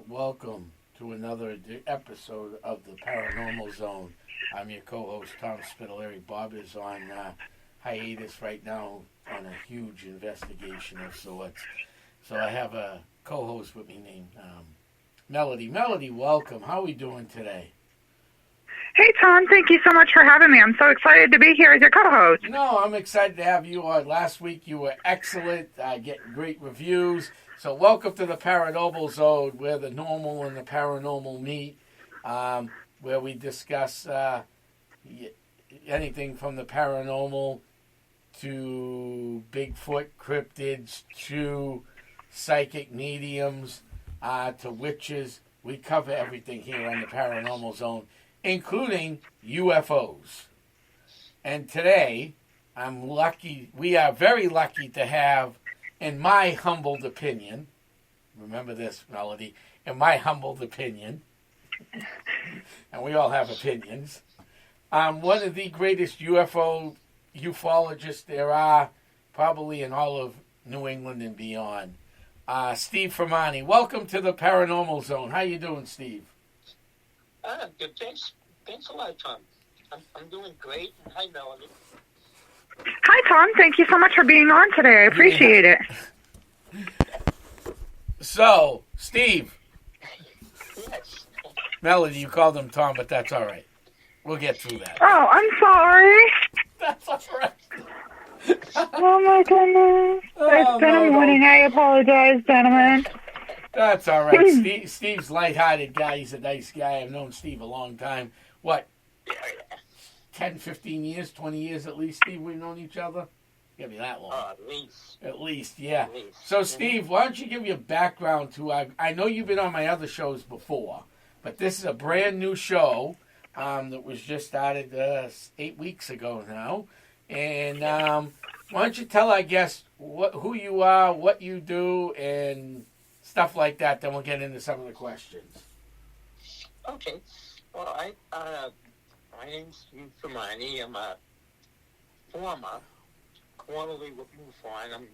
welcome to another episode of the Paranormal Zone. I'm your co-host, Tom Spitalere. Bob is on hiatus right now on a huge investigation of sorts. So I have a co-host with me named Melody. Melody, welcome. How are we doing today? Hey, Tom. Thank you so much for having me. I'm so excited to be here as your co-host. No, I'm excited to have you on. Last week you were excellent, getting great reviews. So welcome to the Paranormal Zone, where the normal and the paranormal meet, where we discuss anything from the paranormal to Bigfoot cryptids to psychic mediums to witches. We cover everything here on the Paranormal Zone, including UFOs. And today, we are very lucky to have, in my humbled opinion, remember this, Melody, in my humbled opinion, and we all have opinions, one of the greatest ufologists there are, probably in all of New England and beyond, Steve Firmani. Welcome to the Paranormal Zone. How you doing, Steve? Good. Thanks a lot, Tom. I'm doing great. Hi, Melody. Hi, Tom. Thank you so much for being on today. I appreciate it. So, Steve. Yes. Melody, you called him Tom, but that's all right. We'll get through that. Oh, I'm sorry. That's all right. Oh, my goodness. It's been a morning. I apologize, gentlemen. That's all right. Steve's lighthearted guy. He's a nice guy. I've known Steve a long time. What? 10, 15 years, 20 years at least, Steve, we've known each other? Can't be that long. At least. At least, yeah. At least. So, Steve, why don't you give your background to... I know you've been on my other shows before, but this is a brand new show that was just started 8 weeks ago now. And why don't you tell our guests who you are, what you do, and stuff like that, then we'll get into some of the questions. Okay. Well, my name's Steve Firmani. I'm a former quarterly looking for, and I'm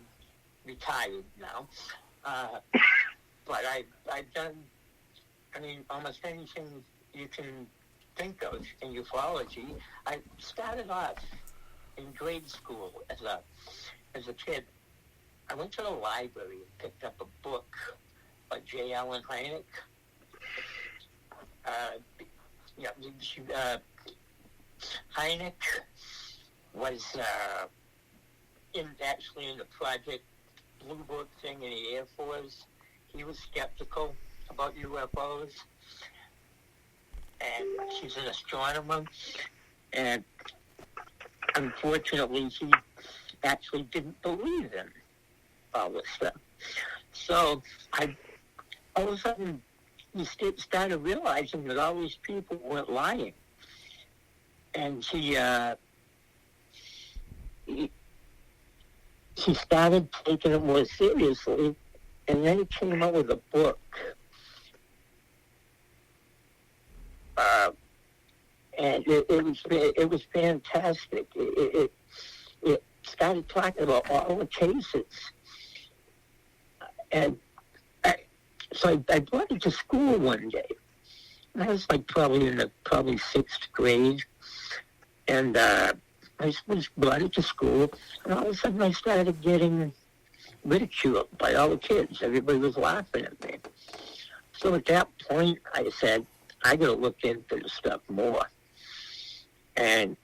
retired now. But I've done, almost anything you can think of in ufology. I started off in grade school as a kid. I went to the library and picked up a book by J. Allen Hynek. Hynek was actually in the Project Blue Book thing in the Air Force. He was skeptical about UFOs, and he's an astronomer, and unfortunately he actually didn't believe in all this stuff. So all of a sudden he started realizing that all these people weren't lying. And he started taking it more seriously, and then he came out with a book. And it was fantastic. It started talking about all the cases. And so I brought it to school one day. I was probably in the sixth grade. And I was brought it to school, and all of a sudden I started getting ridiculed by all the kids. Everybody was laughing at me. So at that point, I said, I got to look into this stuff more. And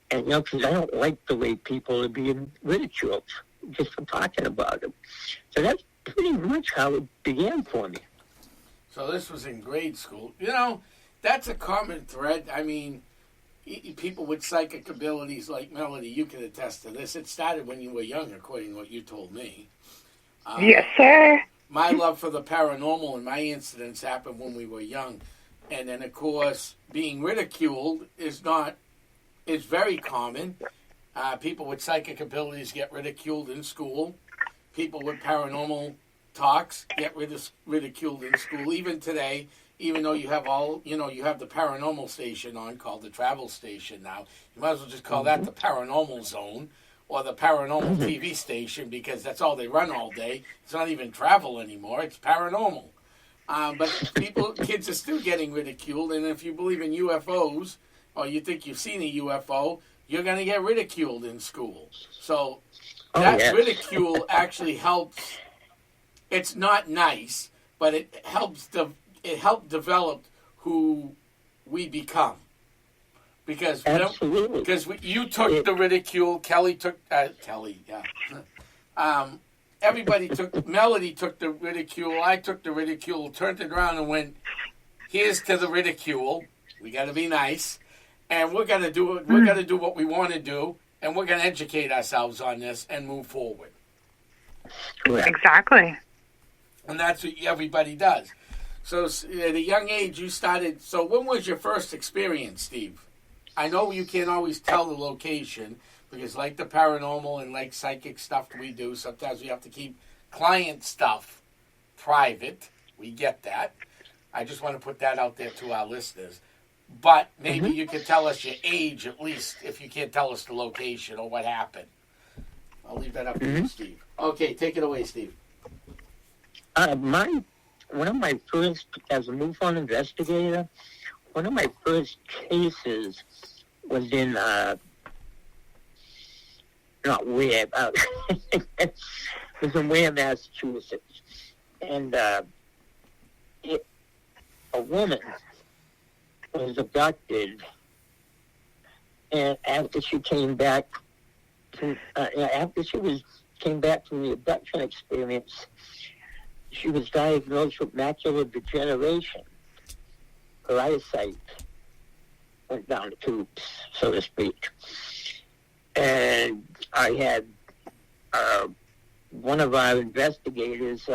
because I don't like the way people are being ridiculed just for talking about it. So that's pretty much how it began for me. So this was in grade school. That's a common thread. People with psychic abilities like Melody, you can attest to this. It started when you were young, according to what you told me. Yes, sir. My love for the paranormal and my incidents happened when we were young. And then, of course, being ridiculed is very common. People with psychic abilities get ridiculed in school. People with paranormal talks get ridiculed in school. Even today, even though you have you have the paranormal station on called the Travel Station now. You might as well just call that the Paranormal Zone or the Paranormal TV station because that's all they run all day. It's not even travel anymore. It's paranormal. But kids are still getting ridiculed, and if you believe in UFOs or you think you've seen a UFO, you're going to get ridiculed in school. So that ridicule actually helps. It's not nice, but it helps. It helped develop who we become. Because you took the ridicule, Kelly took everybody took. Melody took the ridicule. I took the ridicule. Turned it around and went, "Here's to the ridicule. We got to be nice, and we're gonna do it. We're gonna do what we want to do, and we're gonna educate ourselves on this and move forward." Exactly. And that's what everybody does. So at a young age, you started. So when was your first experience, Steve? I know you can't always tell the location because, like the paranormal and like psychic stuff we do, sometimes we have to keep client stuff private. We get that. I just want to put that out there to our listeners. But maybe you can tell us your age at least if you can't tell us the location or what happened. I'll leave that up to you, Steve. Okay, take it away, Steve. One of my first, as a MUFON investigator, one of my first cases was in, not Ware, it was in Ware, Massachusetts. And a woman was abducted, and after she came back, came back from the abduction experience, she was diagnosed with macular degeneration. Her eyesight went down the tubes, so to speak. And I had one of our investigators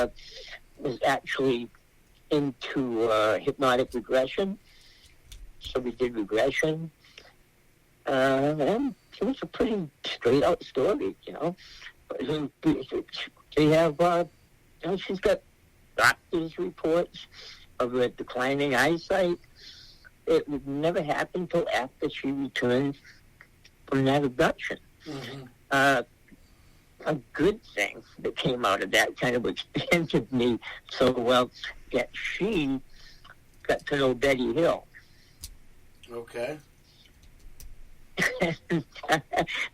was actually into hypnotic regression. So we did regression. And it was a pretty straight-out story, you know. They have, she's got doctor's reports of a declining eyesight. It would never happen until after she returned from that abduction. A good thing that came out of that kind of expanded me so well that she got to know Betty Hill. Okay.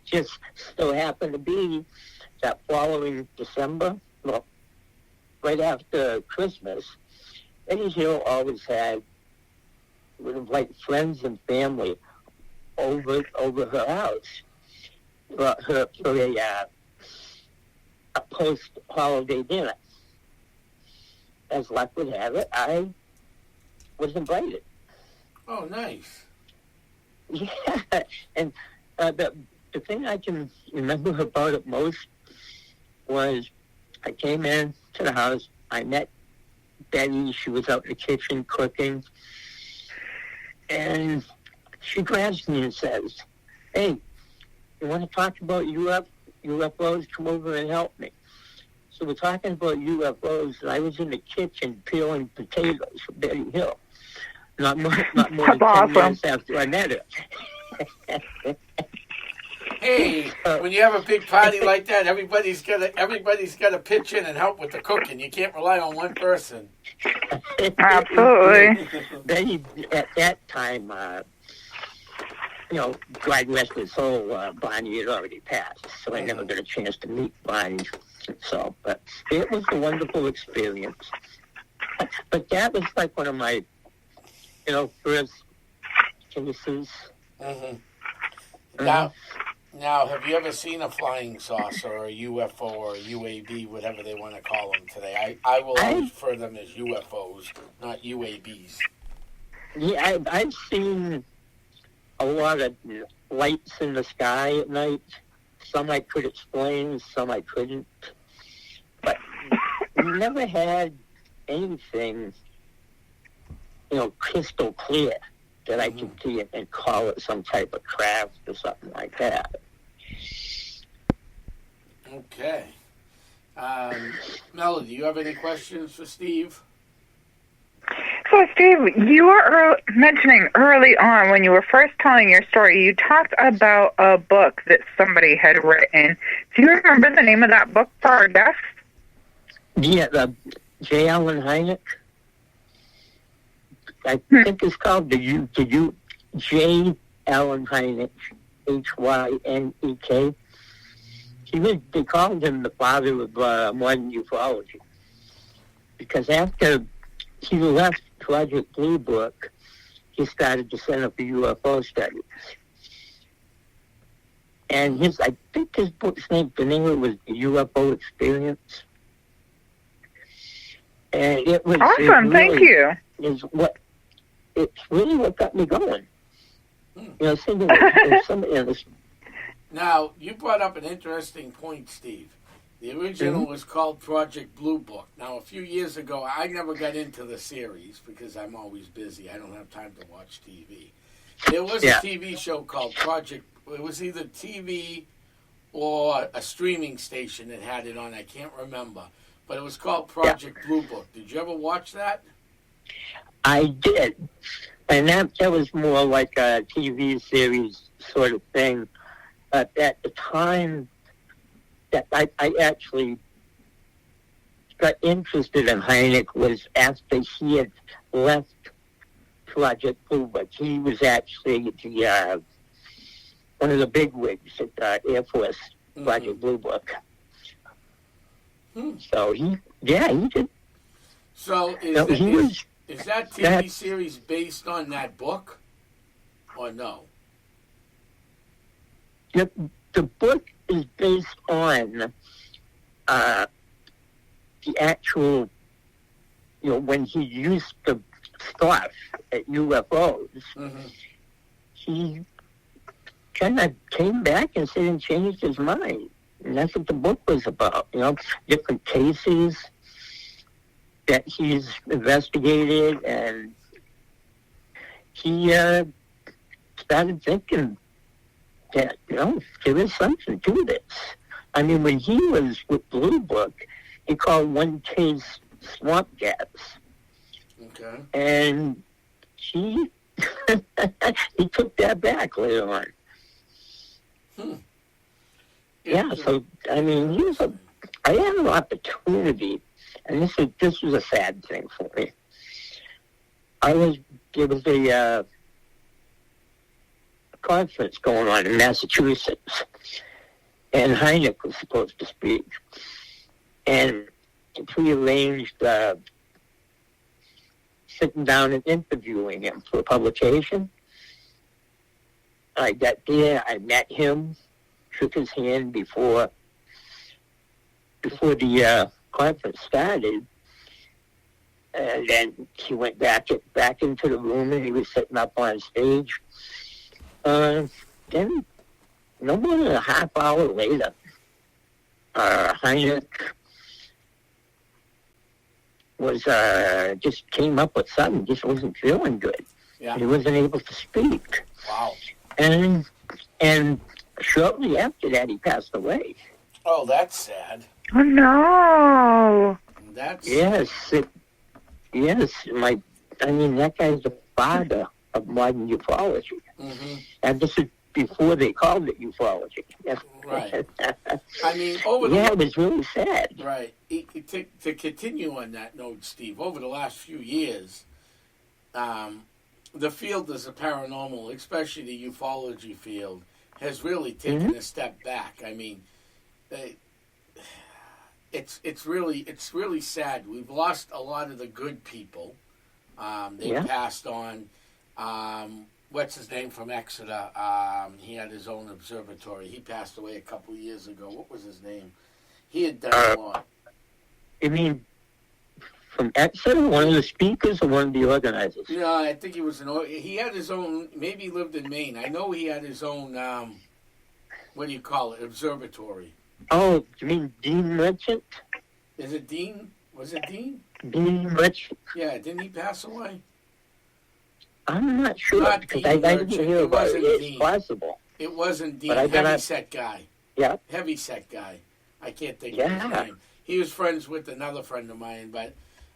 Just so happened to be that following December, well, right after Christmas, Betty Hill always had would invite friends and family over her house for a post-holiday dinner. As luck would have it, I was invited. Oh, nice. Yeah, and the thing I can remember about it most was I came in to the house, I met Betty, she was out in the kitchen cooking, and she grabs me and says, "Hey, you want to talk about UFOs? Come over and help me." So we're talking about UFOs, and I was in the kitchen peeling potatoes for Betty Hill. Not more than 10 years after I met her. Hey, when you have a big party like that, everybody's got to pitch in and help with the cooking. You can't rely on one person. Absolutely. Betty, at that time, God rest his soul, Bonnie had already passed, so I never got a chance to meet Bonnie. So, but it was a wonderful experience. But that was like one of my, first cases. Now, have you ever seen a flying saucer or a UFO or a UAB, whatever they want to call them today? I will always refer them as UFOs, not UABs. Yeah, I've seen a lot of lights in the sky at night. Some I could explain, some I couldn't. But we never had anything, crystal clear that I could see it and call it some type of craft or something like that. Okay. Melody, do you have any questions for Steve? So, Steve, you were mentioning early on when you were first telling your story, you talked about a book that somebody had written. Do you remember the name of that book for our guests? Yeah, J. Allen Hynek. I think it's called J. Allen Hynek, Hynek. They called him the father of modern ufology. Because after he left Project Blue Book, he started to set up the UFO studies. And I think his book's name, the name of it was The UFO Experience. And it was awesome. Thank you. It's really what got me going. Now, you brought up an interesting point, Steve. The original was called Project Blue Book. Now, a few years ago, I never got into the series because I'm always busy. I don't have time to watch TV. There was a TV show called Project. It was either TV or a streaming station that had it on. I can't remember. But it was called Project Blue Book. Did you ever watch that? I did. And that was more like a TV series sort of thing. At the time that I actually got interested in Hynek was after he had left Project Blue Book. He was actually one of the bigwigs at Air Force Project Blue Book. So he did. So is that TV series based on that book, or no? The book is based on the actual, when he used the stuff at UFOs, he kind of came back and said and changed his mind. And that's what the book was about, different cases that he's investigated, and he started thinking that, there is something to this. I mean, when he was with Blue Book, he called one case swamp gas. Okay. And he took that back later on. Yeah, so, I mean, I had an opportunity, and this was a sad thing for me. There was a conference going on in Massachusetts, and Hynek was supposed to speak. And we arranged sitting down and interviewing him for publication. I got there, I met him, shook his hand before the conference started, and then he went back into the room, and he was sitting up on stage. Then, no more than a half hour later, Hynek was just came up with something, just wasn't feeling good. Yeah. He wasn't able to speak. Wow. And shortly after that, he passed away. Oh, that's sad. Oh, no. Yes. I mean, that guy's the father of modern ufology. And this is before they called it ufology. Right. I mean, it was really sad. Right. To continue on that note, Steve, over the last few years, the field as a paranormal, especially the ufology field, has really taken a step back. I mean, it's really sad. We've lost a lot of the good people. They passed on. What's his name from Exeter? He had his own observatory. He passed away a couple of years ago. What was his name? He had done a lot. You mean from Exeter, one of the speakers or one of the organizers? Yeah, I think he was he had his own, maybe he lived in Maine. I know he had his own, what do you call it, observatory. Oh, you mean Dean Merchant? Is it Dean? Was it Dean? Dean Merchant. Yeah, didn't he pass away? I'm not sure, because I didn't hear about it. It's possible. It wasn't Dean, heavy-set guy. Yeah. Heavy-set guy. I can't think of his name. He was friends with another friend of mine, but...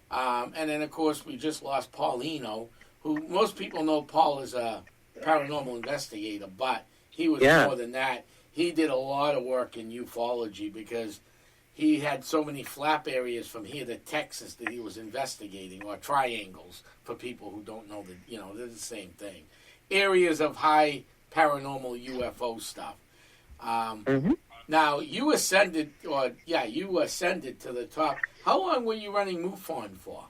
and then, of course, we just lost Paulino, who most people know Paul as a paranormal investigator, but he was more than that. He did a lot of work in ufology because he had so many flap areas from here to Texas that he was investigating, or triangles for people who don't know that, they're the same thing. Areas of high paranormal UFO stuff. Now, you ascended to the top. How long were you running MUFON for?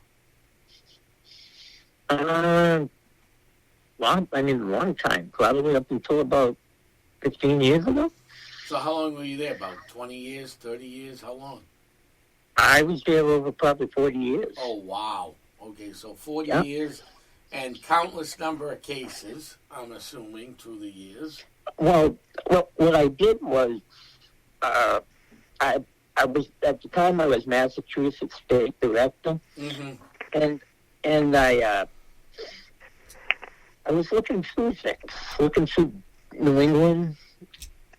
Long time. Probably up until about 15 years ago. So how long were you there? About 20 years, 30 years? How long? I was there over probably 40 years. Oh, wow. Okay, so 40 years and countless number of cases, I'm assuming, through the years. Well, what I did was, I was, at the time I was Massachusetts State Director, and I was looking through things, looking through New England,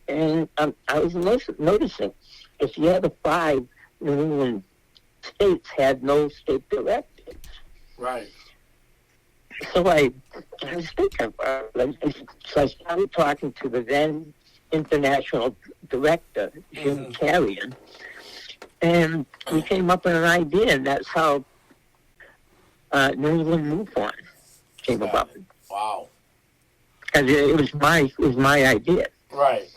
and I was noticing if the other 5 New England states had no state directors. Right. So I was thinking, so I started talking to the then international director, Jim Carrion, and we came up with an idea, and that's how New England MUFON came about. Wow. And it was my idea. Right.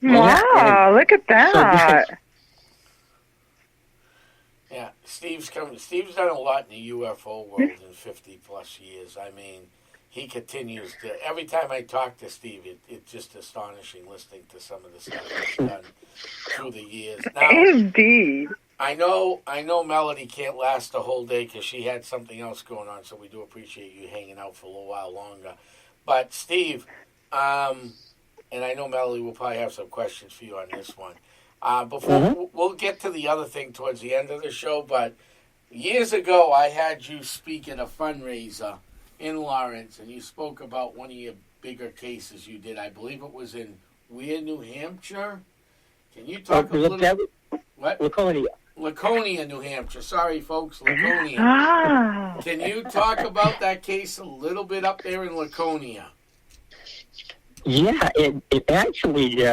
Wow, look at that. Yeah, Steve's done a lot in the UFO world in 50 plus years. I mean, he continues to. Every time I talk to Steve, it's just astonishing listening to some of the stuff he's done through the years. Now, Indeed. I know Melody can't last the whole day because she had something else going on, so we do appreciate you hanging out for a little while longer. But Steve, and I know Melody will probably have some questions for you on this one. Before we'll get to the other thing towards the end of the show, but years ago I had you speak at a fundraiser in Lawrence, and you spoke about one of your bigger cases you did. I believe it was in Weir, New Hampshire. Can you talk a little? What? Laconia, New Hampshire. Sorry, folks, Laconia. Can you talk about that case a little bit up there in Laconia? Yeah, it actually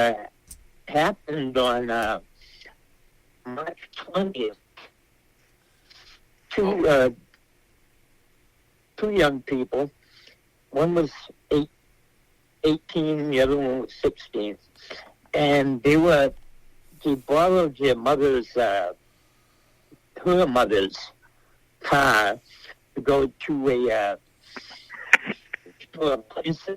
happened on March 20th. Two young people. One was 18, the other one was 16. And they borrowed her mother's car to go to a place.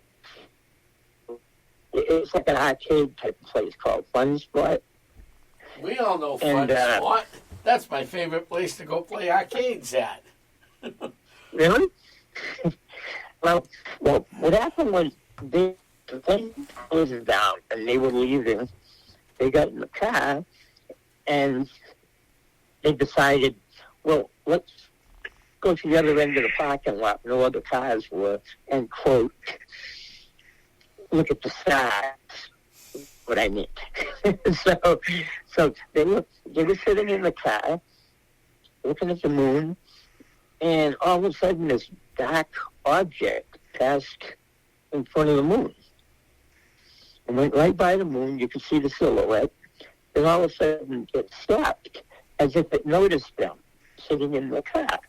It's like an arcade type of place called Fun Spot. We all know Fun Spot. That's my favorite place to go play arcades at. Really? Well, what happened was the place was down and they were leaving. They got in the car and they decided, well, let's go to the other end of the parking lot. No other cars were, and quote, look at the stars. What I mean. So they were sitting in the car, looking at the moon, and all of a sudden this dark object passed in front of the moon. And went right by the moon. You could see the silhouette. Then all of a sudden it stopped, as if it noticed them sitting in the car.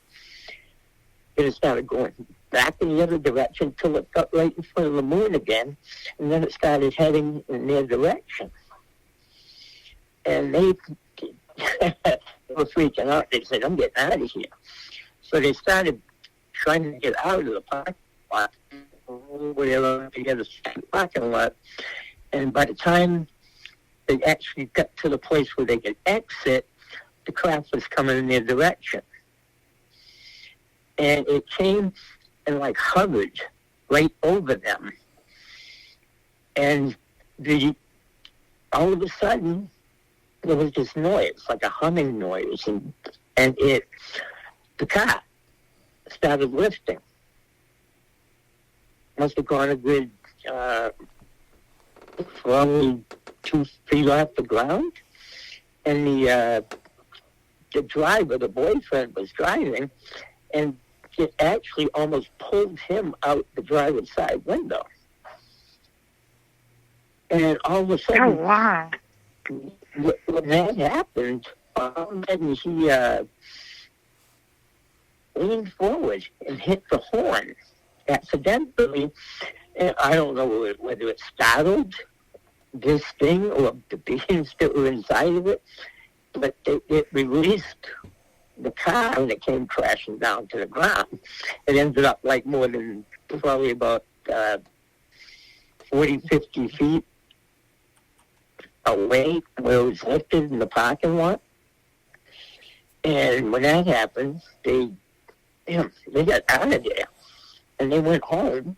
It started going back in the other direction till it got right in front of the moon again, and then it started heading in their direction. And they were freaking out. They said, I'm getting out of here. So they started trying to get out of the parking lot, whatever, to get a second parking lot. And by the time they actually got to the place where they could exit, the craft was coming in their direction. And it came and hovered right over them. And all of a sudden, there was this noise, like a humming noise, and the car started lifting. Must have gone a good, probably 2 feet off the ground. And the driver, the boyfriend, was driving, and it actually almost pulled him out the driver's side window. And all of a sudden, oh wow! when that happened, all of a sudden he leaned forward and hit the horn accidentally. And I don't know whether it startled this thing or the beings that were inside of it, but it released the car and it came crashing down to the ground. It ended up like more than probably about 40, 50 feet away where it was lifted in the parking lot. And when that happened, they got out of there and they went home,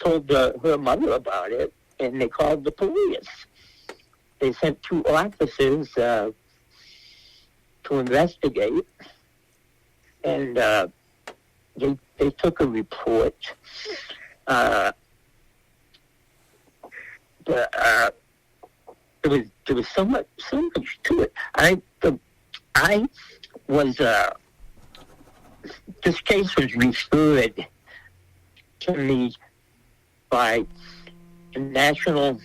told her mother about it, and they called the police. They sent 2 officers to investigate, and they took a report. There was so much to it. I was this case was referred to me by the National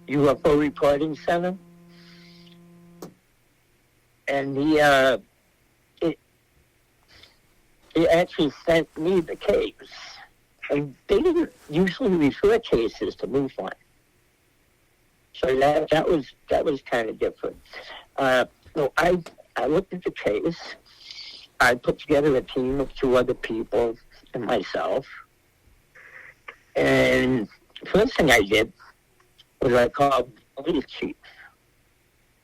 UFO Reporting Center, and it actually sent me the case. And they didn't usually refer cases to MUFON, so that was kind of different. So I looked at the case. I put together a team of 2 other people and myself. And first thing I did was I called the police chief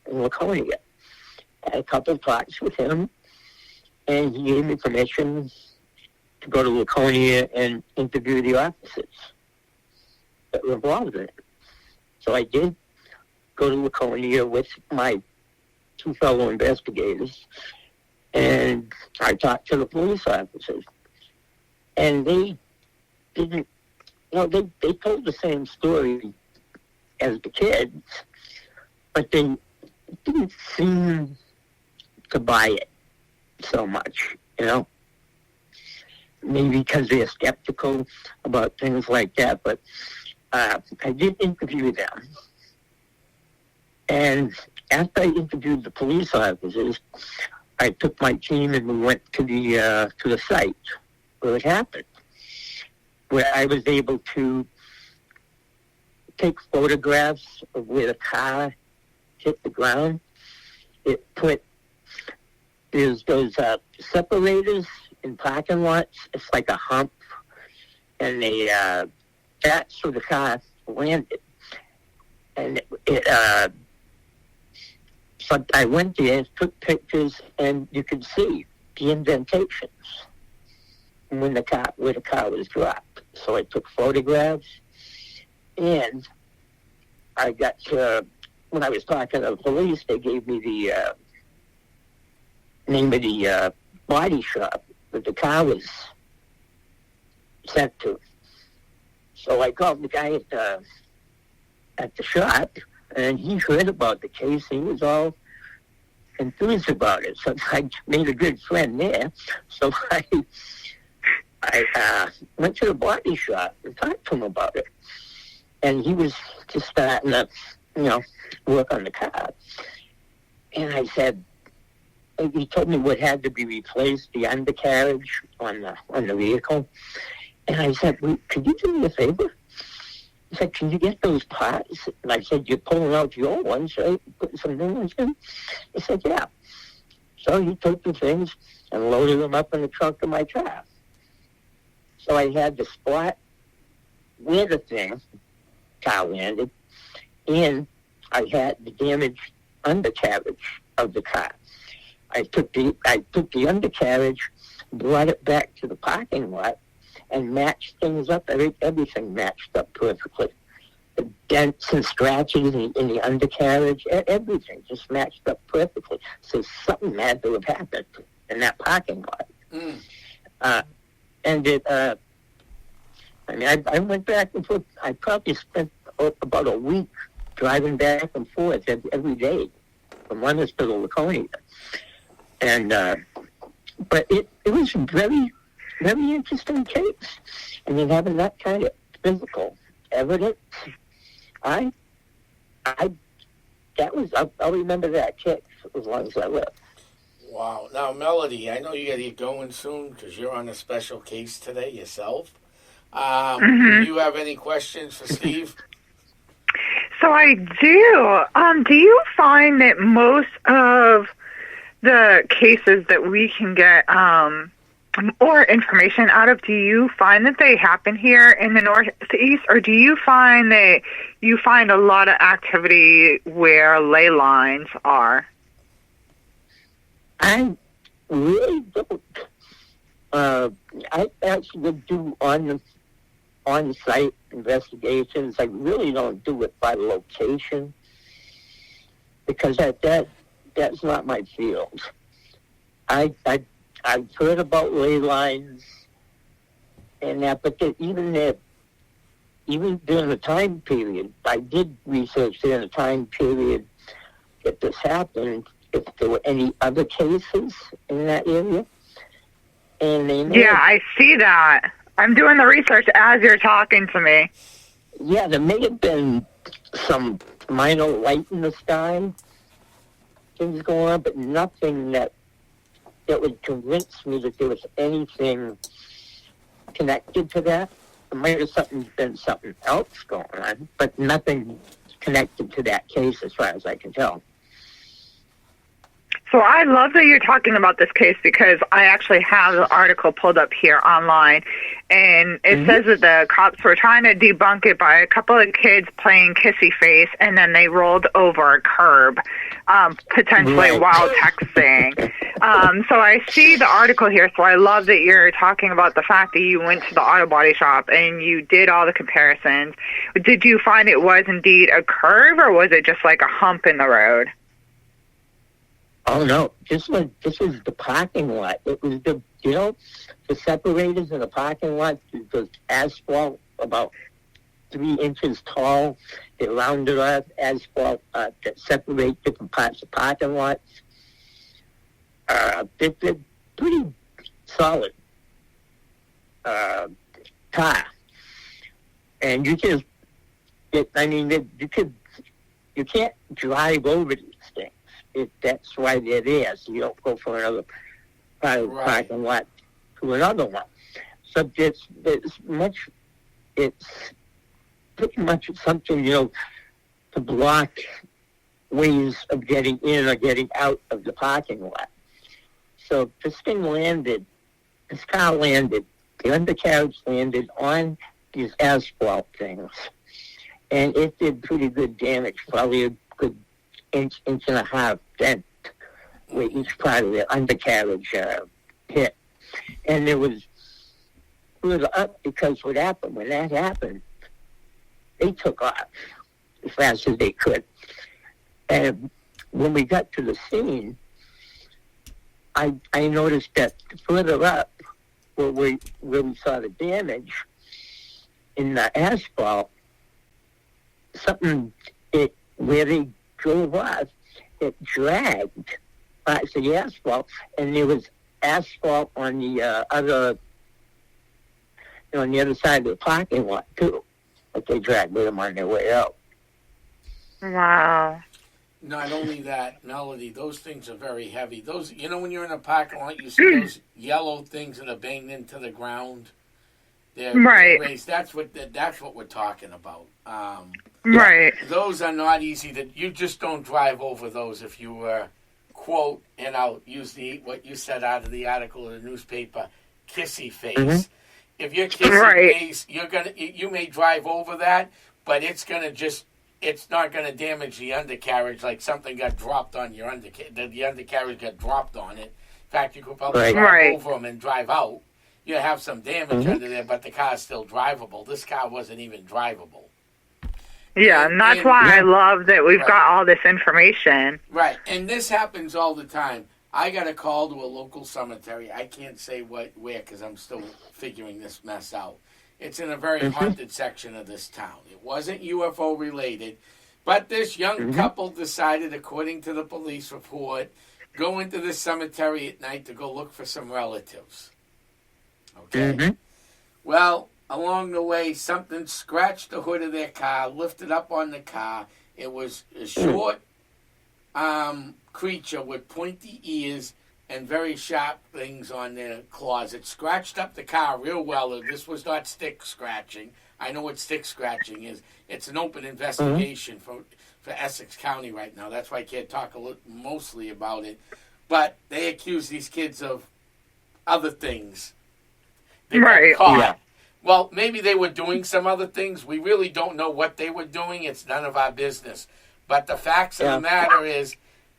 in Laconia. I had a couple of talks with him, and he gave me permission to go to Laconia and interview the officers that were involved in it. So I did go to Laconia with my 2 fellow investigators, and I talked to the police officers. And they didn't, they told the same story as the kids, but they didn't seem to buy it so much, Maybe because they're skeptical about things like that, but I did interview them. And after I interviewed the police officers, I took my team and we went to the site where it happened, where I was able to take photographs of where the car hit the ground. There's those separators in parking lots. It's like a hump, and that's where the car landed. And so I went there, took pictures, and you could see the indentations where the car was dropped. So I took photographs, and I got when I was talking to the police, they gave me the name of the body shop that the car was sent to. So I called the guy at the shop, and he heard about the case. He was all enthused about it. So I made a good friend there. So I went to the body shop and talked to him about it. And he was just starting to, work on the car. And I said, he told me what had to be replaced, the undercarriage on the vehicle. And I said, could you do me a favor? He said, can you get those parts? And I said, you're pulling out your old ones, right? Putting some new ones in? He said, yeah. So he took the things and loaded them up in the trunk of my car. So I had the spot where the car landed, and I had the damaged undercarriage of the car. I took the undercarriage, brought it back to the parking lot, and matched things up. Everything matched up perfectly. The dents and scratches in the undercarriage, everything just matched up perfectly. So something had to have happened in that parking lot. And it, I went back and forth. I probably spent about a week driving back and forth every day from London to Laconia. And, but it was a very, very interesting case. I mean, having that kind of physical evidence, I I'll remember that kick as long as I live. Wow. Now, Melody, I know you got to get going soon because you're on a special case today yourself. Do you have any questions for Steve? So I do. Do you find that most of the cases that we can get or information out of, do you find that they happen here in the Northeast, or do you find that you find a lot of activity where ley lines are? I really don't. I actually do on-site investigations. I really don't do it by location because that's not my field. I've heard about ley lines and that, but even during the time period, I did research during the time period that this happened, if there were any other cases in that area. And I see that. I'm doing the research as you're talking to me. Yeah, there may have been some minor light in the sky, things going on, but nothing that would convince me that there was anything connected to that. There might have been something else going on, but nothing connected to that case as far as I can tell. So I love that you're talking about this case because I actually have the article pulled up here online, and it says that the cops were trying to debunk it by a couple of kids playing kissy face, and then they rolled over a curb, potentially while texting. So I see the article here, so I love that you're talking about the fact that you went to the auto body shop and you did all the comparisons. Did you find it was indeed a curve, or was it just like a hump in the road? Oh no! This was the parking lot. It was the separators in the parking lot. It was asphalt about 3 inches tall. They rounded off asphalt that separate different parts of parking lots. They're pretty solid tar, and you can't drive over these things. That's why they're there, so you don't go from another part of the parking lot to another one. So it's pretty much something, to block ways of getting in or getting out of the parking lot. So this car landed, the undercarriage landed on these asphalt things, and it did pretty good damage, probably a good inch and a half dent where each part of the undercarriage hit. And there was further up because what happened, when that happened, they took off as fast as they could. And when we got to the scene, I noticed that further up where we saw the damage in the asphalt, where they drove off, it dragged parts of the asphalt, and there was asphalt on the on the other side of the parking lot too. But they dragged with them on their way out. Wow. Not only that, Melody, those things are very heavy. Those, when you're in a parking lot, you see those yellow things that are banged into the ground. They're raised. That's what we're talking about. Right. Those are not easy. You just don't drive over those if you were, quote, and I'll use what you said out of the article in the newspaper, kissy face. Mm-hmm. If you're kissy face, you may drive over that, but it's not gonna damage the undercarriage like something got dropped on your undercarriage. The undercarriage got dropped on it. In fact, you could probably drive over them and drive out. You have some damage under there, but the car's still drivable. This car wasn't even drivable. Yeah, and that's why I love that we've got all this information. Right, and this happens all the time. I got a call to a local cemetery. I can't say where because I'm still figuring this mess out. It's in a very haunted section of this town. It wasn't UFO related, but this young couple decided, according to the police report, go into the cemetery at night to go look for some relatives. Okay? Mm-hmm. Well, along the way, something scratched the hood of their car, lifted up on the car. It was a short creature with pointy ears and very sharp things on their claws. It scratched up the car real well. This was not stick scratching. I know what stick scratching is. It's an open investigation for Essex County right now. That's why I can't talk mostly about it. But they accuse these kids of other things. They got caught. Yeah. Well, maybe they were doing some other things. We really don't know what they were doing. It's none of our business. But the facts of the matter is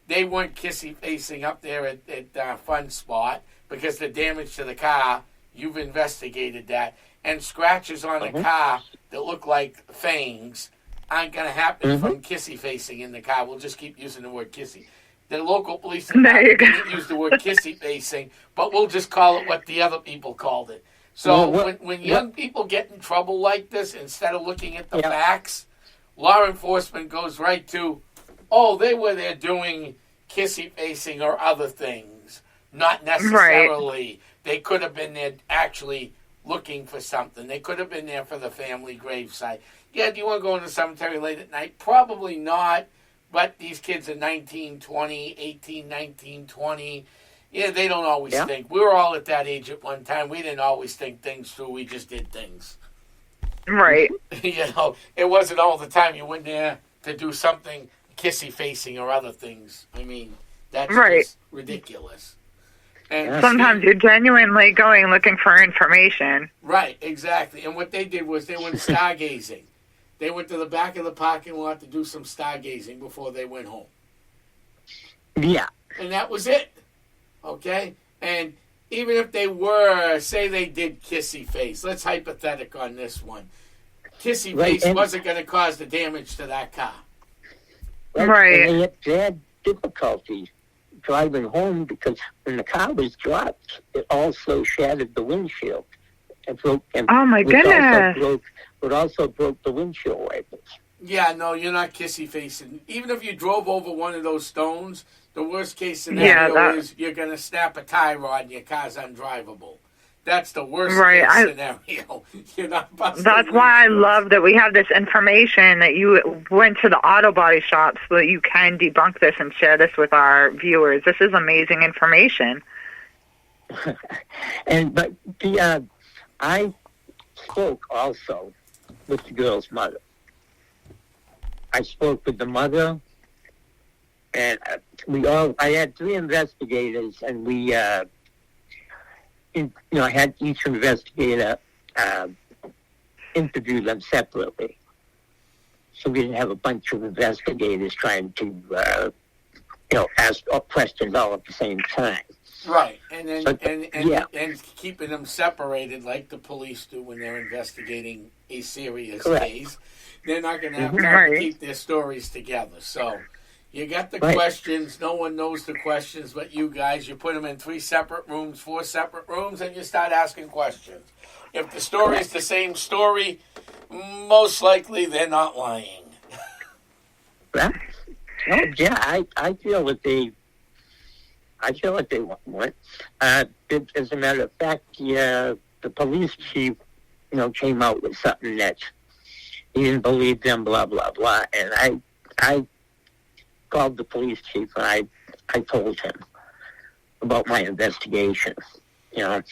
they weren't kissy-facing up there at Fun Spot because the damage to the car, you've investigated that, and scratches on the car that look like fangs aren't going to happen from kissy-facing in the car. We'll just keep using the word kissy. The local police department didn't use the word kissy-facing, but we'll just call it what the other people called it. So when young people get in trouble like this, instead of looking at the facts, law enforcement goes right to, they were there doing kissy-facing or other things. Not necessarily. Right. They could have been there actually looking for something. They could have been there for the family gravesite. Yeah, do you want to go in the cemetery late at night? Probably not. But these kids are 19, 20, 18, 19, 20. Yeah, they don't always think. We were all at that age at one time. We didn't always think things through. We just did things. Right. It wasn't all the time you went there to do something kissy-facing or other things. I mean, that's just ridiculous. And sometimes you're genuinely going looking for information. Right, exactly. And what they did was they went stargazing. They went to the back of the parking lot to do some stargazing before they went home. Yeah. And that was it. Okay? And even if they were, say they did kissy face, let's hypothetical on this one. Kissy face wasn't going to cause the damage to that car. Right. And they had difficulty driving home because when the car was dropped, it also shattered the windshield. Oh, my goodness. It also broke the windshield wipers. Yeah, no, you're not kissy-facing. Even if you drove over one of those stones, the worst-case scenario is you're going to snap a tie rod and your car's undrivable. That's the worst-case scenario. You're not busting. That's why I love that we have this information, that you went to the auto body shop so that you can debunk this and share this with our viewers. This is amazing information. I spoke also with the girl's mother. I spoke with the mother, and I had 3 investigators, and we, I had each investigator interview them separately. So we didn't have a bunch of investigators trying to, ask questions all at the same time. Right, and and keeping them separated like the police do when they're investigating a serious case. They're not going to have time to keep their stories together. So you got the questions. No one knows the questions but you guys. You put them in 3 separate rooms, 4 separate rooms, and you start asking questions. If the story is the same story, most likely they're not lying. Right. I feel that they want. As a matter of fact, the police chief, came out with something that he didn't believe them, blah blah blah. And I called the police chief and I told him about my investigation, and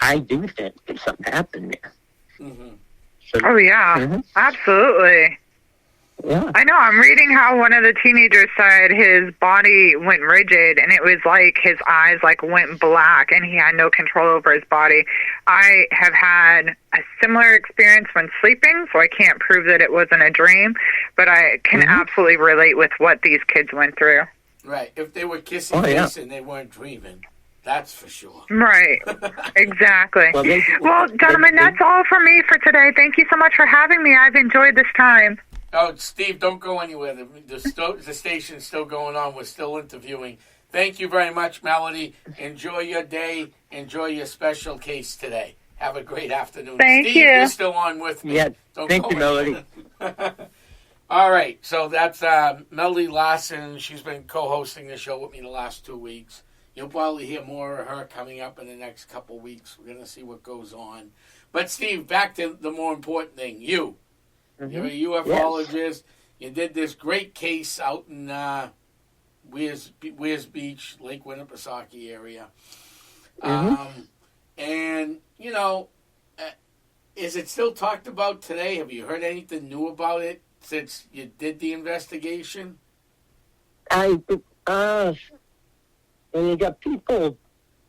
I do think that something happened there. Mm-hmm. So, absolutely. Yeah. I know. I'm reading how one of the teenagers said his body went rigid, and it was like his eyes went black, and he had no control over his body. I have had a similar experience when sleeping, so I can't prove that it wasn't a dream, but I can absolutely relate with what these kids went through. Right. If they were kissing and they weren't dreaming. That's for sure. Right. Exactly. Well, gentlemen, that's all for me for today. Thank you so much for having me. I've enjoyed this time. Oh, Steve, don't go anywhere. The station's still going on. We're still interviewing. Thank you very much, Melody. Enjoy your day. Enjoy your special case today. Have a great afternoon. Thank Steve, you. You're still on with me. Yeah, thank you, Melody. All right, so that's Melody Larson. She's been co-hosting the show with me the last 2 weeks. You'll probably hear more of her coming up in the next couple weeks. We're going to see what goes on. But, Steve, back to the more important thing. You're a ufologist. You did this great case out in Weirs Beach, Lake Winnipesaukee area. And, is it still talked about today? Have you heard anything new about it since you did the investigation? And you got people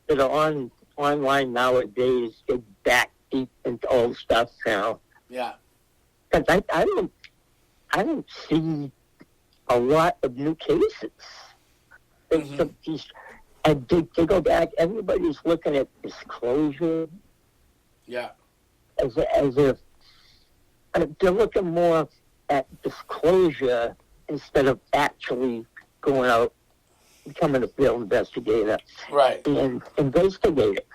that are online nowadays get back deep into old stuff now. Yeah. Because I don't see a lot of new cases. And they go back. Everybody's looking at disclosure. Yeah. As if they're looking more at disclosure instead of actually going out, becoming a field investigator, right, and investigate it.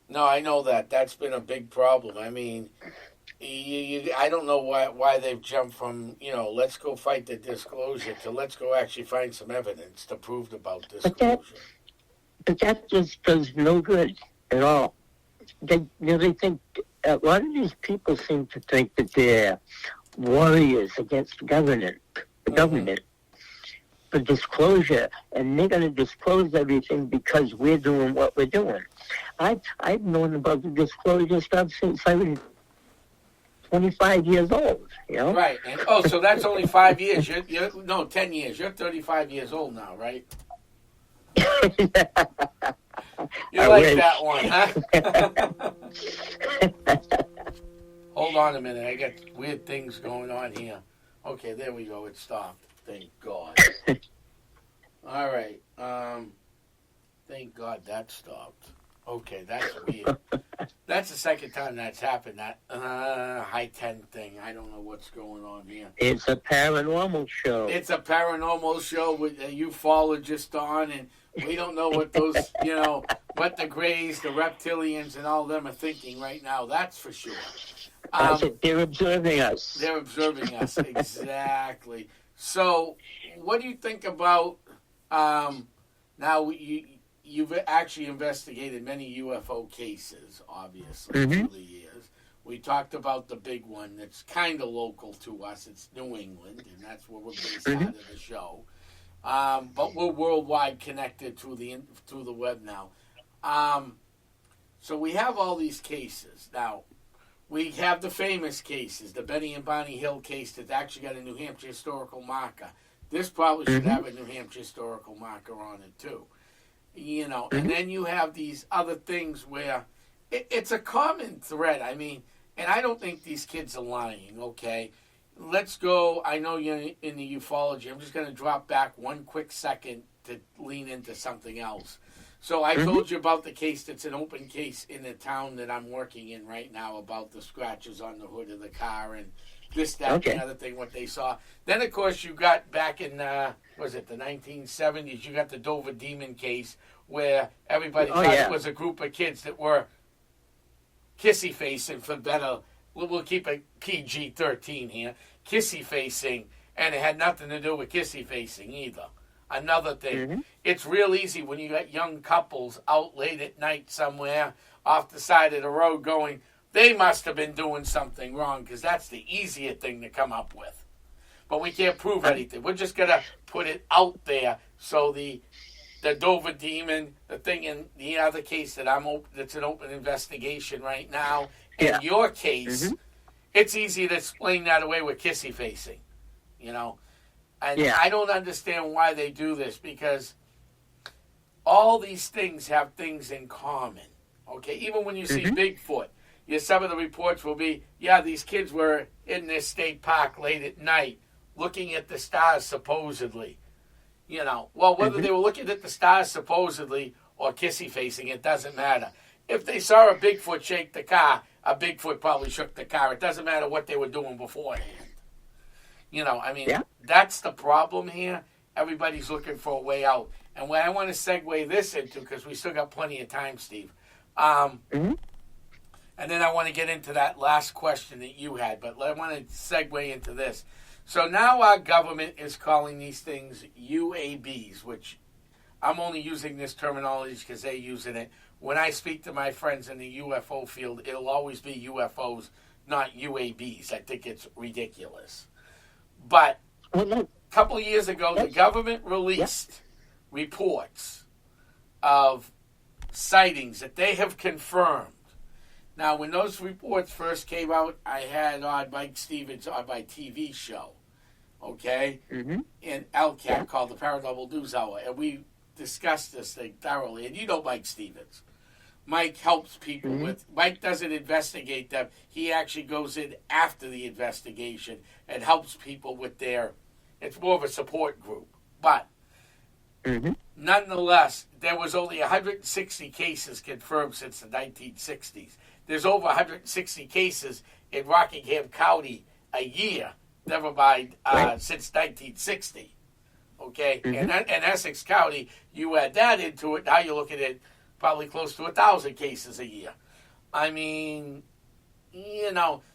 No, I know that. That's been a big problem. I mean, I don't know why they've jumped from, let's go fight the disclosure to let's go actually find some evidence to prove about disclosure. But that just does no good at all. They think, a lot of these people seem to think that they're warriors against the government for disclosure, and they're going to disclose everything because we're doing what we're doing. I've known about the disclosure stuff since I was 25 years old, Right. And so that's only 5 years. You're 10 years. You're 35 years old now, right? You like that one, huh? Hold on a minute. I got weird things going on here. Okay, there we go. It stopped. Thank God. All right. Thank God that stopped. Okay, that's weird. That's the second time that's happened. That high 10 thing. I don't know what's going on here. It's a paranormal show. It's a paranormal show with a ufologist on, and we don't know what those, what the Greys, the reptilians, and all of them are thinking right now. That's for sure. They're observing us. They're observing us, exactly. So, what do you think about, now you've actually investigated many UFO cases, obviously, through the years. We talked about the big one that's kind of local to us. It's New England, and that's where we're based out of the show. But we're worldwide connected through the web now. So we have all these cases. Now, we have the famous cases, the Benny and Bonnie Hill case that's actually got a New Hampshire historical marker. This probably should have a New Hampshire historical marker on it, too. And then you have these other things where it's a common thread. I mean, and I don't think these kids are lying, okay? Let's go. I know you're in the ufology. I'm just going to drop back one quick second to lean into something else. So I told you about the case that's an open case in the town that I'm working in right now about the scratches on the hood of the car and this, that, and the other thing, what they saw. Then, of course, you got back in, the 1970s, you got the Dover Demon case where everybody thought it was a group of kids that were kissy-facing for better. We'll keep it PG-13 here. Kissy-facing, and it had nothing to do with kissy-facing either. Another thing, it's real easy when you got young couples out late at night somewhere off the side of the road going, they must have been doing something wrong, because that's the easier thing to come up with. But we can't prove anything. We're just going to put it out there. So the Dover Demon, the thing in the other case that's an open investigation right now, in your case, it's easy to explain that away with kissy-facing, And I don't understand why they do this, because all these things have things in common, okay? Even when you see Bigfoot, some of the reports will be, these kids were in this state park late at night looking at the stars supposedly. Well, whether they were looking at the stars supposedly or kissy-facing, it doesn't matter. If they saw a Bigfoot shake the car, a Bigfoot probably shook the car. It doesn't matter what they were doing beforehand. That's the problem here. Everybody's looking for a way out. And what I want to segue this into, because we still got plenty of time, Steve, and then I want to get into that last question that you had, but I want to segue into this. So now our government is calling these things UABs, which I'm only using this terminology because they're using it. When I speak to my friends in the UFO field, it'll always be UFOs, not UABs. I think it's ridiculous. But a couple of years ago, the government released reports of sightings that they have confirmed. Now, when those reports first came out, I had on Mike Stevens on my TV show, okay, in LCAT called the Paranormal News Hour, and we discussed this thing thoroughly. And you know Mike Stevens. Mike helps people with. Mike doesn't investigate them. He actually goes in after the investigation and helps people with their. It's more of a support group, but nonetheless, there was only 160 cases confirmed since the 1960s. There's over 160 cases in Rockingham County a year, never mind since 1960. Okay? And Essex County, you add that into it, now you're looking at probably close to 1,000 cases a year. I mean,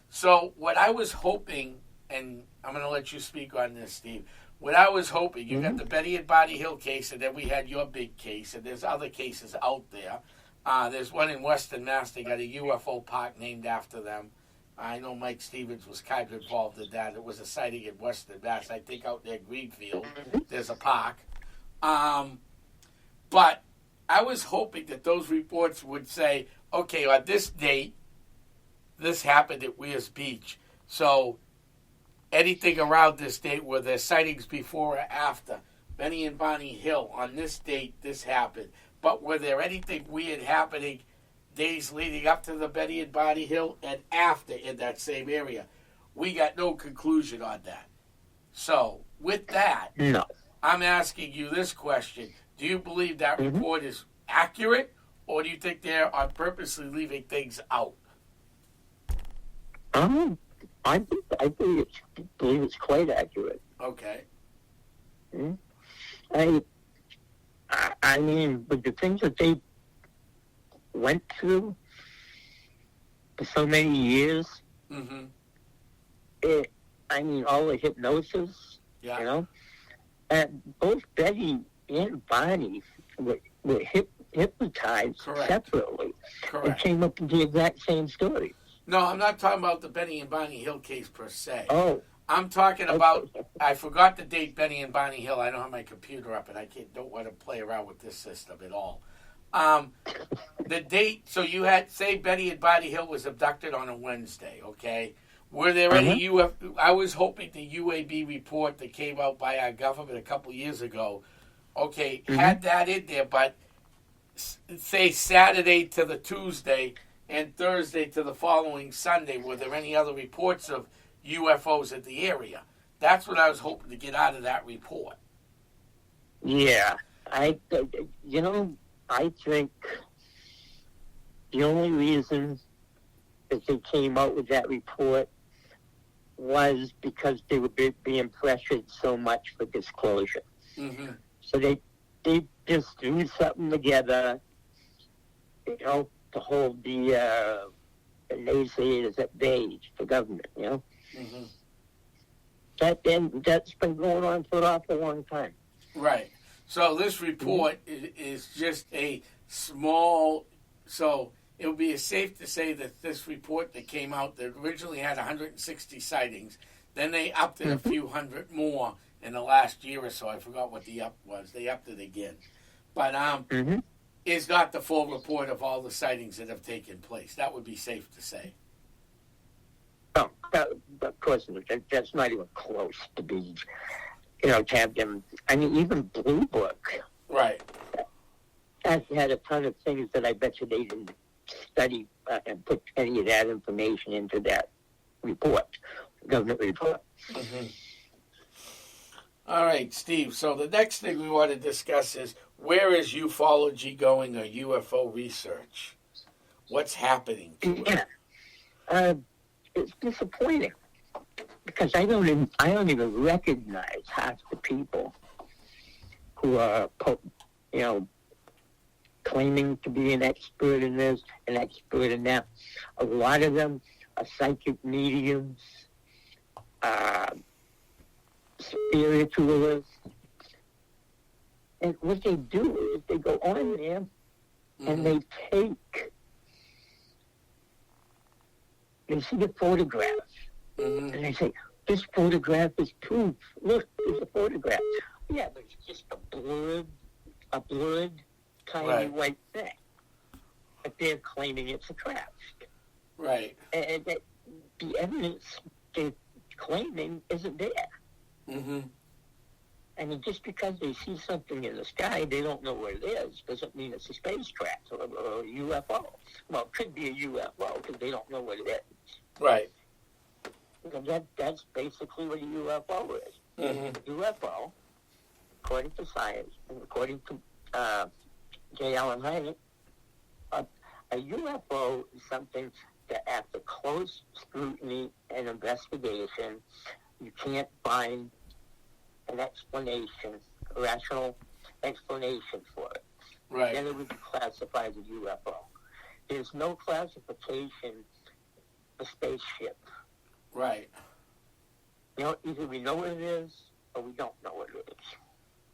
so what I was hoping, and I'm going to let you speak on this, Steve. What I was hoping, you got the Betty and Bonnie Hill case, and then we had your big case, and there's other cases out there. There's one in Western Mass. They got a UFO park named after them. I know Mike Stevens was kind of involved in that. It was a sighting in Western Mass. I think out there, Greenfield, there's a park. But I was hoping that those reports would say, okay, on this date, this happened at Weirs Beach. So anything around this date, were there sightings before or after? Benny and Bonnie Hill, on this date, this happened. But were there anything weird happening days leading up to the Betty and Bonnie Hill and after in that same area? We got no conclusion on that. So, with that, I'm asking you this question. Do you believe that report is accurate, or do you think they're on purposely leaving things out? I believe it's quite accurate. Okay. I mean, with the things that they went through for so many years, all the hypnosis, and both Betty and Bonnie were hypnotized separately and came up with the exact same story. No, I'm not talking about the Benny and Bonnie Hill case per se. Oh. I'm talking about, I forgot the date Benny and Bonnie Hill. I don't have my computer up, and I don't want to play around with this system at all. The date, so you had, say Betty and Bonnie Hill was abducted on a Wednesday, okay? Were there any I was hoping the UAB report that came out by our government a couple years ago, okay, had that in there, but say Saturday to the Tuesday and Thursday to the following Sunday, were there any other reports of UFOs in the area? That's what I was hoping to get out of that report. Yeah. I think the only reason that they came out with that report was because they were being pressured so much for disclosure. So they just threw something together, to hold the naysayers at bay for government, That's been going on for an awful long time. Right. So this report is just a small. So it would be safe to say that this report that came out that originally had 160 sightings, then they upped it a few hundred more in the last year or so. I forgot what the up was. They upped it again, but is not the full report of all the sightings that have taken place. That would be safe to say. Oh, of course, that's not even close to be, to have them. I mean, even Blue Book. Right. Has had a ton of things that I bet you they didn't study and put any of that information into that report, government report. All right, Steve. So the next thing we want to discuss is, where is ufology going, or UFO research? What's happening to it? It's disappointing because I don't even recognize half the people who are, claiming to be an expert in this, an expert in that. A lot of them are psychic mediums, spiritualists. And what they do is they go on there and they take they see the photograph, and they say, this photograph is proof. Look, there's a photograph. Yeah, but it's just a blurred, tiny white thing. But they're claiming it's a craft. Right. And that the evidence they're claiming isn't there. Mm-hmm. I mean, just because they see something in the sky, they don't know what it is, doesn't mean it's a spacecraft or a UFO. Well, it could be a UFO because they don't know what it is. Right. That's basically what a UFO is. Mm-hmm. A UFO, according to science, and according to J. Allen Hynek, a UFO is something that after close scrutiny and investigation, you can't find an explanation, a rational explanation for it. Right. Then it would be classified as a UFO. There's no classification for spaceship. Right. You know, either we know what it is or we don't know what it is.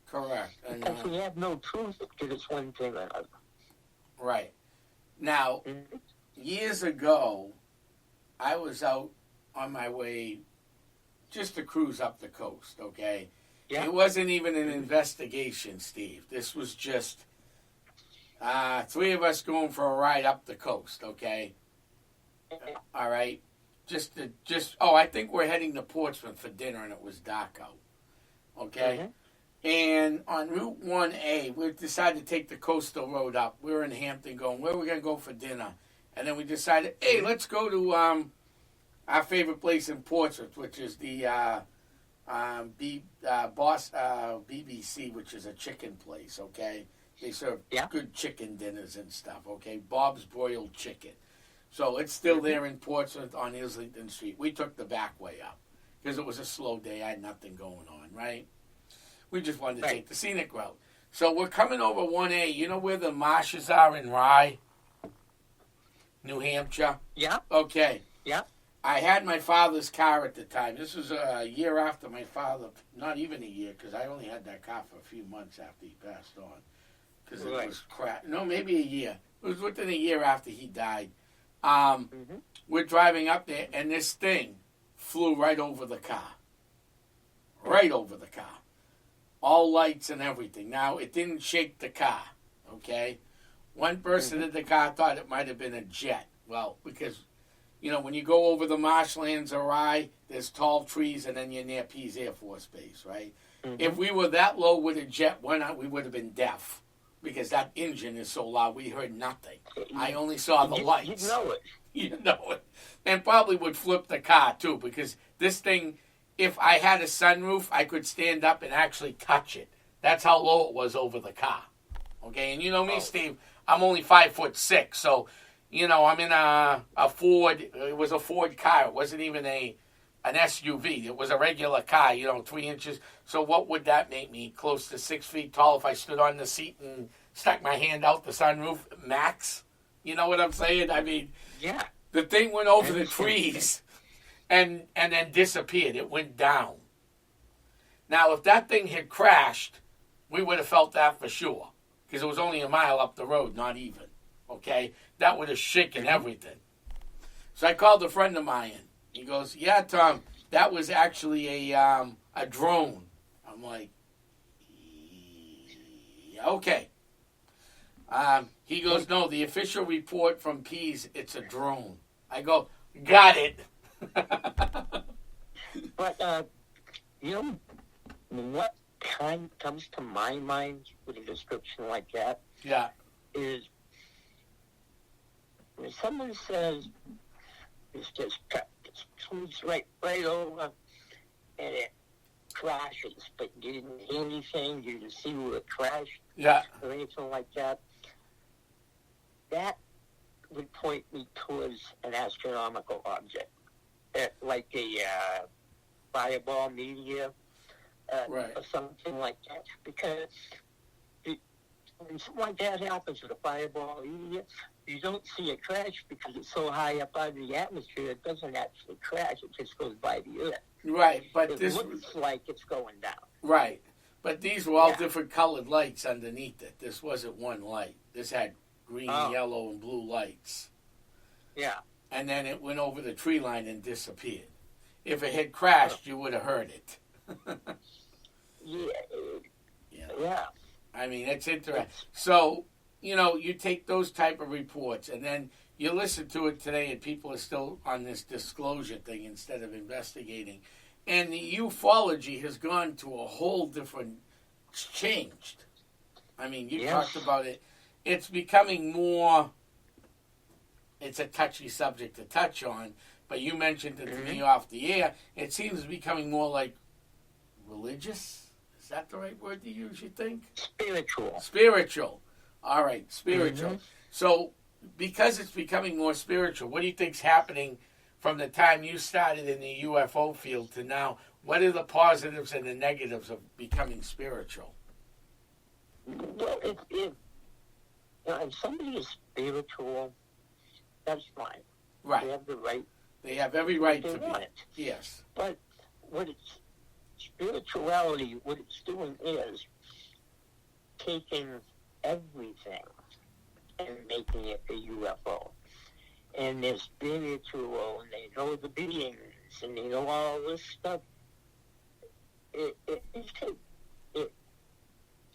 Correct. And, because we have no proof that it's one thing or another. Right. Now, years ago, I was out on my way just to cruise up the coast, okay? Yeah. It wasn't even an investigation, Steve. This was just three of us going for a ride up the coast, okay? All right? I think we're heading to Portsmouth for dinner, and it was dark out, okay? Mm-hmm. And on Route 1A, we decided to take the coastal road up. We were in Hampton going, where are we going to go for dinner? And then we decided, hey, let's go to our favorite place in Portsmouth, which is the BBC, which is a chicken place, okay? They serve good chicken dinners and stuff, okay? Bob's Broiled Chicken. So it's still there in Portsmouth on Islington Street. We took the back way up because it was a slow day. I had nothing going on, right? We just wanted to take the scenic route. So we're coming over 1A. You know where the marshes are in Rye, New Hampshire? Yeah. Okay. Yeah. I had my father's car at the time. This was a year after my father, not even a year, because I only had that car for a few months after he passed on. Because it was crap. No, maybe a year. It was within a year after he died. We're driving up there, and this thing flew right over the car. Right over the car. All lights and everything. Now, it didn't shake the car, okay? One person in the car thought it might have been a jet. Well, because, you know, when you go over the marshlands or Rye, there's tall trees, and then you're near Pease Air Force Base, right? Mm-hmm. If we were that low with a jet, we would have been deaf. Because that engine is so loud, we heard nothing. I only saw the lights. You know it. You know it. And probably would flip the car, too, because this thing, if I had a sunroof, I could stand up and actually touch it. That's how low it was over the car. Okay, and you know me, Steve, I'm only 5'6", so, you know, I'm in a Ford. It was a Ford car. It wasn't even an SUV. It was a regular car, 3 inches. So what would that make me? Close to 6 feet tall if I stood on the seat and stuck my hand out the sunroof, max? You know what I'm saying? I mean, yeah. The thing went over the trees and then disappeared. It went down. Now, if that thing had crashed, we would have felt that for sure. Because it was only a mile up the road, not even. Okay? That would have shaken everything. So I called a friend of mine. He goes, yeah, Tom, that was actually a drone. I'm like, yeah, okay. He goes, no, the official report from Pease, it's a drone. I go, got it. But, what kind comes to my mind with a description like that? Yeah. Is when someone says it's just comes right over and it crashes, but you didn't hear anything, you didn't see where it crashed, or anything like that. That would point me towards an astronomical object, like a fireball meteor, or something like that. Because when something like that happens with a fireball meteor, you don't see it crash because it's so high up out of the atmosphere, it doesn't actually crash. It just goes by the earth. Right, but it looks like it's going down. Right, but these were all different colored lights underneath it. This wasn't one light. This had green, yellow, and blue lights. Yeah. and then it went over the tree line and disappeared. If it had crashed, you would have heard it. Yeah. I mean, it's interesting. So, you take those type of reports, and then you listen to it today, and people are still on this disclosure thing instead of investigating. And the ufology has gone to a whole different, it's changed. I mean, you talked about it. It's becoming more, it's a touchy subject to touch on, but you mentioned it to me off the air. It seems becoming more like religious. Is that the right word to use, you think? Spiritual. All right, spiritual. So, because it's becoming more spiritual, what do you think's happening from the time you started in the UFO field to now? What are the positives and the negatives of becoming spiritual? Well, if somebody is spiritual, that's fine. Right. They have the right. They have every right to want be. It. Yes. But spirituality, what it's doing is taking everything and making it a UFO. And they're spiritual, and they know the beings, and they know all this stuff. It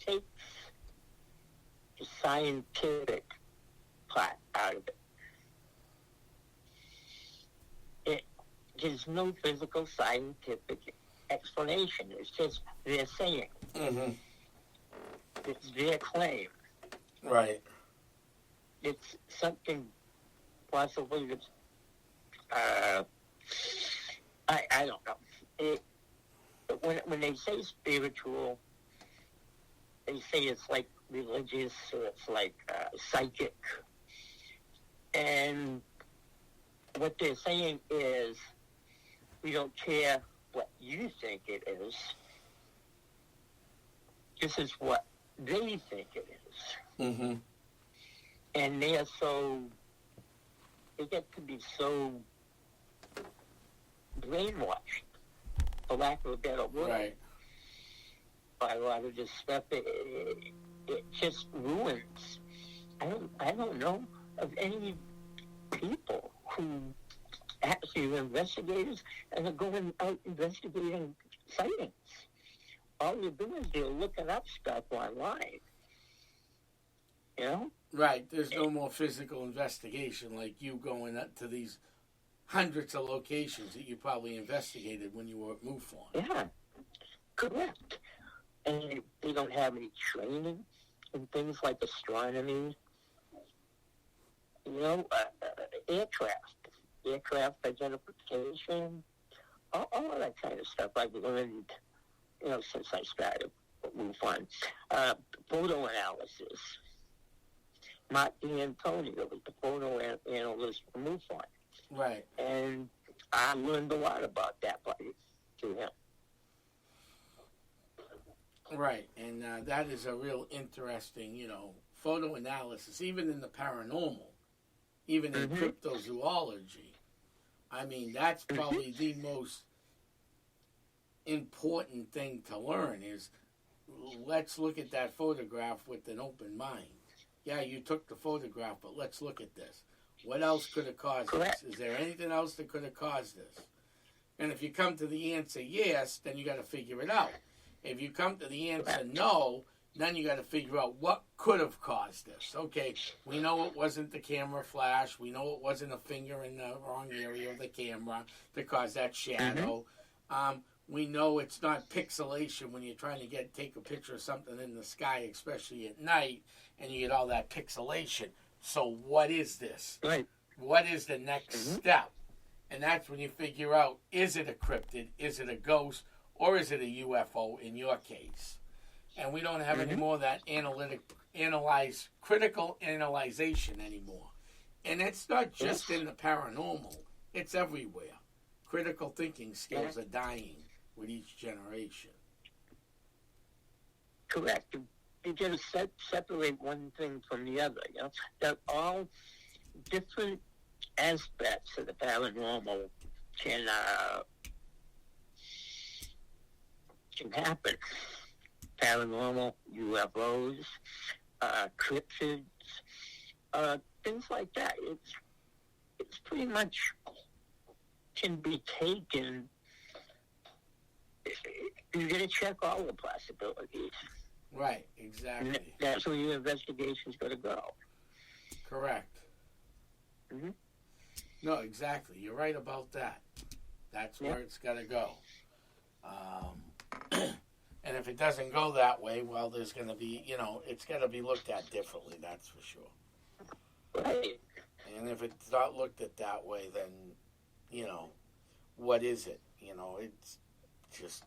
takes the scientific part out of it. There's no physical scientific explanation. It's just their saying. It's their claim. Right. It's something possibly that's, I don't know. When they say spiritual, they say it's like religious or it's like psychic. And what they're saying is, we don't care what you think it is. This is what they think it is. And they get to be so brainwashed, for lack of a better word, by a lot of this stuff. It just ruins. I don't know of any people who actually are investigators and are going out investigating sightings. All you're doing is they're looking up stuff online. Right. There's no more physical investigation like you going up to these hundreds of locations that you probably investigated when you were at MUFON. Yeah, correct. And they don't have any training in things like astronomy, aircraft identification, all of that kind of stuff I've learned, since I started at MUFON. Photo analysis. Mcdermott was the photo analyst for MUFON. Right. And I learned a lot about that through him. Right, and that is a real interesting, photo analysis, even in the paranormal, even in cryptozoology. I mean, that's probably the most important thing to learn is, let's look at that photograph with an open mind. Yeah, you took the photograph, but let's look at this. What else could have caused this? Is there anything else that could have caused this? And if you come to the answer yes, then you got to figure it out. If you come to the answer no, then you got to figure out what could have caused this. Okay, we know it wasn't the camera flash. We know it wasn't a finger in the wrong area of the camera to cause that shadow. We know it's not pixelation when you're trying to take a picture of something in the sky, especially at night, and you get all that pixelation. So what is this? Right. What is the next step? And that's when you figure out, is it a cryptid, is it a ghost, or is it a UFO in your case? And we don't have any more of that critical analyzation anymore. And it's not just in the paranormal. It's everywhere. Critical thinking skills are dying with each generation. Correct. You just separate one thing from the other. They're all different aspects of the paranormal can happen. Paranormal, UFOs, cryptids, things like that. it's pretty much can be taken. You're going to check all the possibilities. Right, And exactly. that's where your investigation's going to go. Correct. Mm-hmm. No, exactly. You're right about that. That's where it's got to go. And if it doesn't go that way, well, there's going to be, it's got to be looked at differently, that's for sure. Right. And if it's not looked at that way, then, what is it? It's just,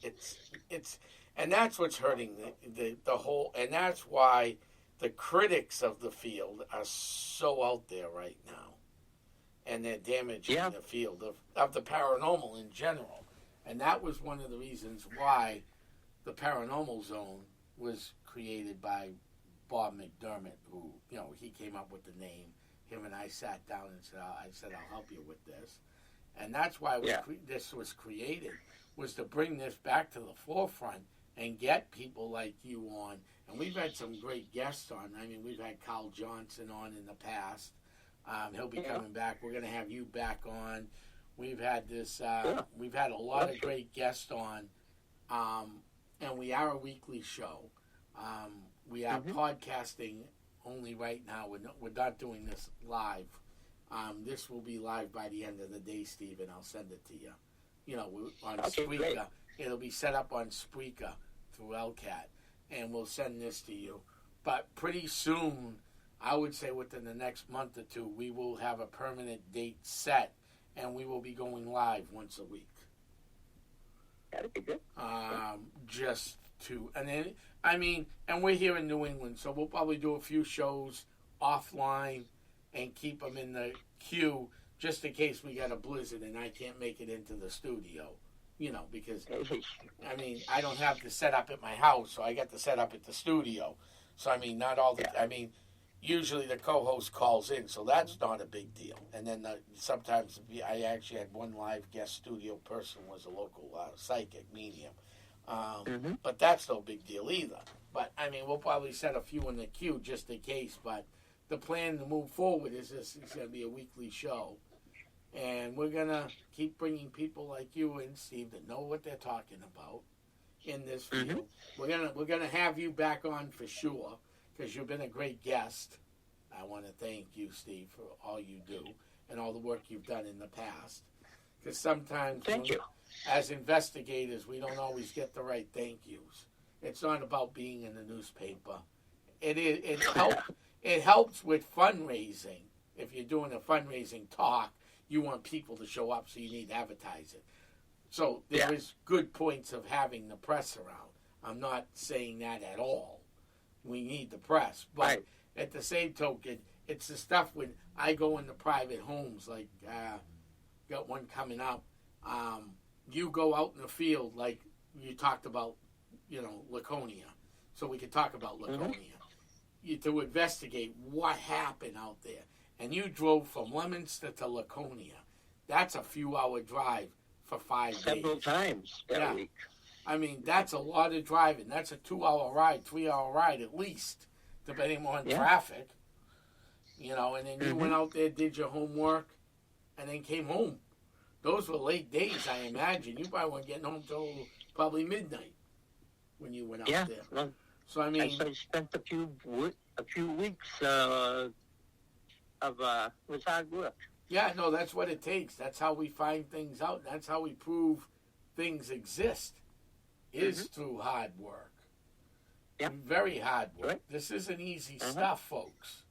it's, and that's what's hurting the whole, and that's why the critics of the field are so out there right now. And they're damaging the field of the paranormal in general. And that was one of the reasons why the Paranormal Zone was created by Bob Mcdermott, who, he came up with the name. Him and I sat down and said, I'll help you with this. And that's why this was created, was to bring this back to the forefront and get people like you on. And we've had some great guests on. I mean, we've had Carl Johnson on in the past. He'll be coming back. We're going to have you back on. We've had this. We've had a lot of great guests on, and we are a weekly show. We are podcasting only right now. We're not doing this live. This will be live by the end of the day, Steve, and I'll send it to you. On Spreaker. Great. It'll be set up on Spreaker through LCAT, and we'll send this to you. But pretty soon, I would say within the next month or two, we will have a permanent date set, and we will be going live once a week. That'd be good. And we're here in New England, so we'll probably do a few shows offline and keep them in the queue just in case we got a blizzard and I can't make it into the studio. Because, I don't have to set up at my house, so I got to set up at the studio. So, not all the... Usually the co-host calls in, so that's not a big deal. And then sometimes I actually had one live guest studio person was a local psychic medium. But that's no big deal either. But, we'll probably set a few in the queue just in case. But the plan to move forward is it's going to be a weekly show. And we're going to keep bringing people like you and Steve that know what they're talking about in this field. We're gonna have you back on for sure, because you've been a great guest. I want to thank you, Steve, for all you do and all the work you've done in the past. Because sometimes, as investigators, we don't always get the right thank yous. It's not about being in the newspaper. It helps with fundraising. If you're doing a fundraising talk, you want people to show up, so you need advertising. So there is good points of having the press around. I'm not saying that at all. We need the press. But at the same token, it's the stuff when I go into private homes, like got one coming up. You go out in the field, like you talked about, Laconia. So we could talk about Laconia. To investigate what happened out there. And you drove from Leominster to Laconia. That's a few-hour drive for 5 days. Several times that week. That's a lot of driving. That's a 2-hour ride, 3-hour ride at least, depending on traffic. And then you went out there, did your homework, and then came home. Those were late days, I imagine. You probably weren't getting home till probably midnight when you went out there. Well, so I spent a few weeks with hard work. Yeah, no, that's what it takes. That's how we find things out. That's how we prove things exist, is through hard work. Yeah. Very hard work. Right. This isn't easy stuff, folks.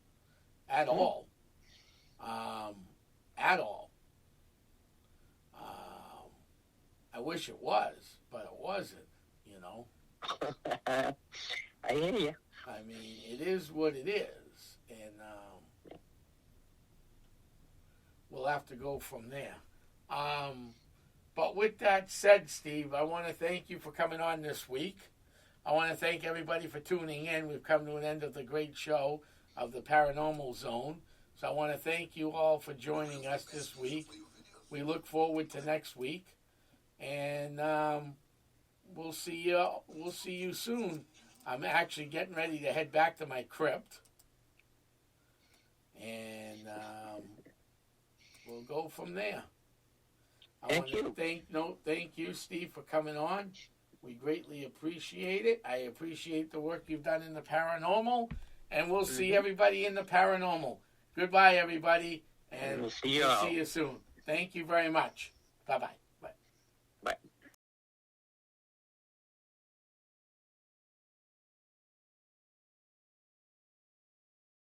At all. At all. I wish it was, but it wasn't, I hear you. It is what it is. And we'll have to go from there. But with that said, Steve, I want to thank you for coming on this week. I want to thank everybody for tuning in. We've come to an end of the great show of the Paranormal Zone. So I want to thank you all for joining us this week. We look forward to next week. And we'll see you soon. I'm actually getting ready to head back to my crypt. and we'll go from there. Thank you. Thank you, Steve, for coming on. We greatly appreciate it. I appreciate the work you've done in the paranormal, and we'll see everybody in the paranormal. Goodbye, everybody, and we'll see you soon. Thank you very much. Bye-bye.